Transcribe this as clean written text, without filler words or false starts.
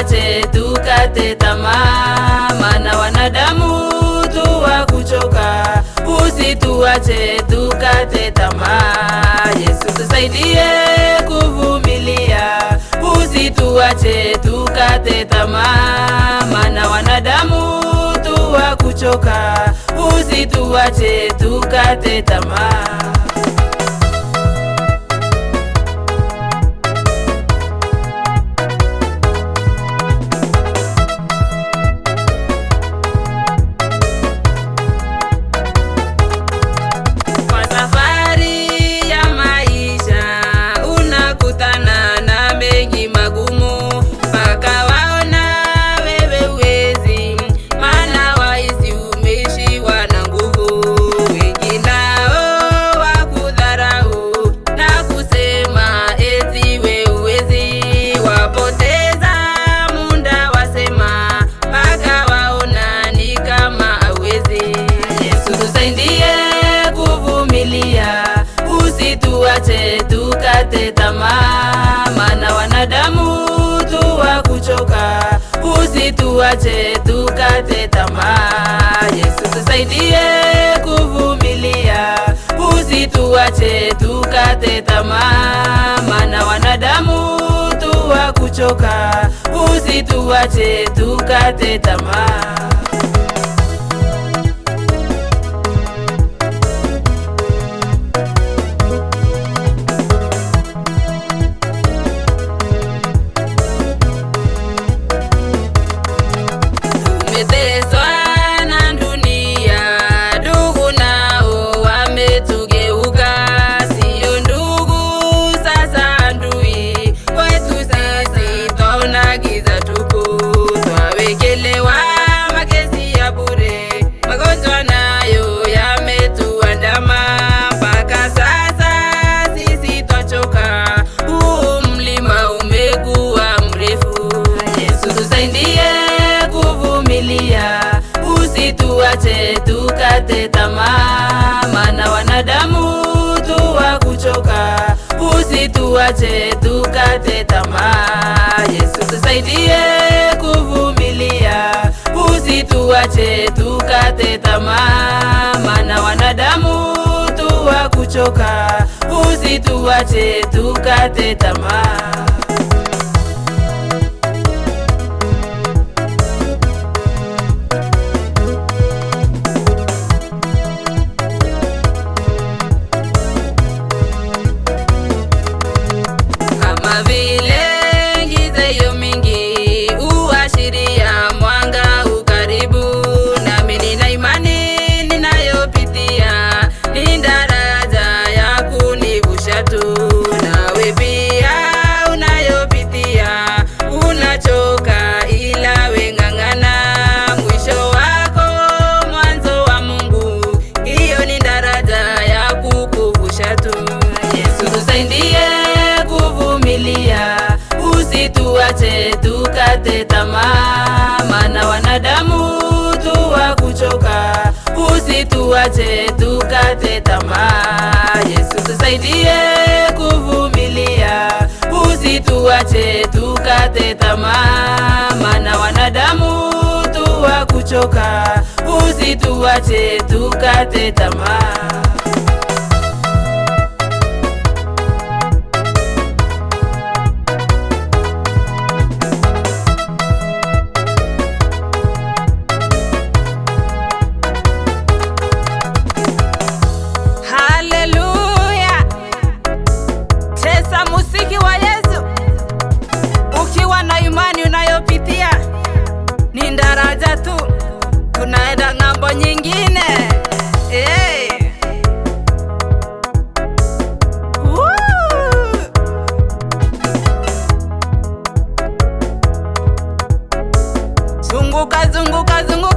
Usituache tukate tamaa, maana wanadamu tu wa kuchoka. Usituache tukate tamaa, Yesu tusaidie kuvumilia. Usituache tukate tamaa, maana wanadamu tu wa kuchoka. Usituache tukate tamaa. Usituache tukate tamaa, maana wanadamu tu wa kuchoka. Usituache tukate tamaa, Yesu tusaidie kuvumilia. Usituache tukate tamaa, maana wanadamu tu wa kuchoka. Usituache tukate tamaa. Usituache tukate tamaa, maana wanadamu tu wa kuchoka. Usituache tukate tamaa, Yesu tusaidie kuvumilia. Usituache tukate tamaa, maana wanadamu tu wa kuchoka. Usituache tukate tamaa. Usituache tukate tamaa, maana wanadamu tu wa kuchoka. Usituache tukate tamaa, Yesu tusaidie kuvumilia. Usituache tukate tamaa, maana wanadamu tu wa kuchoka. Usituache tukate tamaa. Ni daraja tu, tunaenda ng'ambo nyingine. Hey. Zunguka, zunguka, zunguka.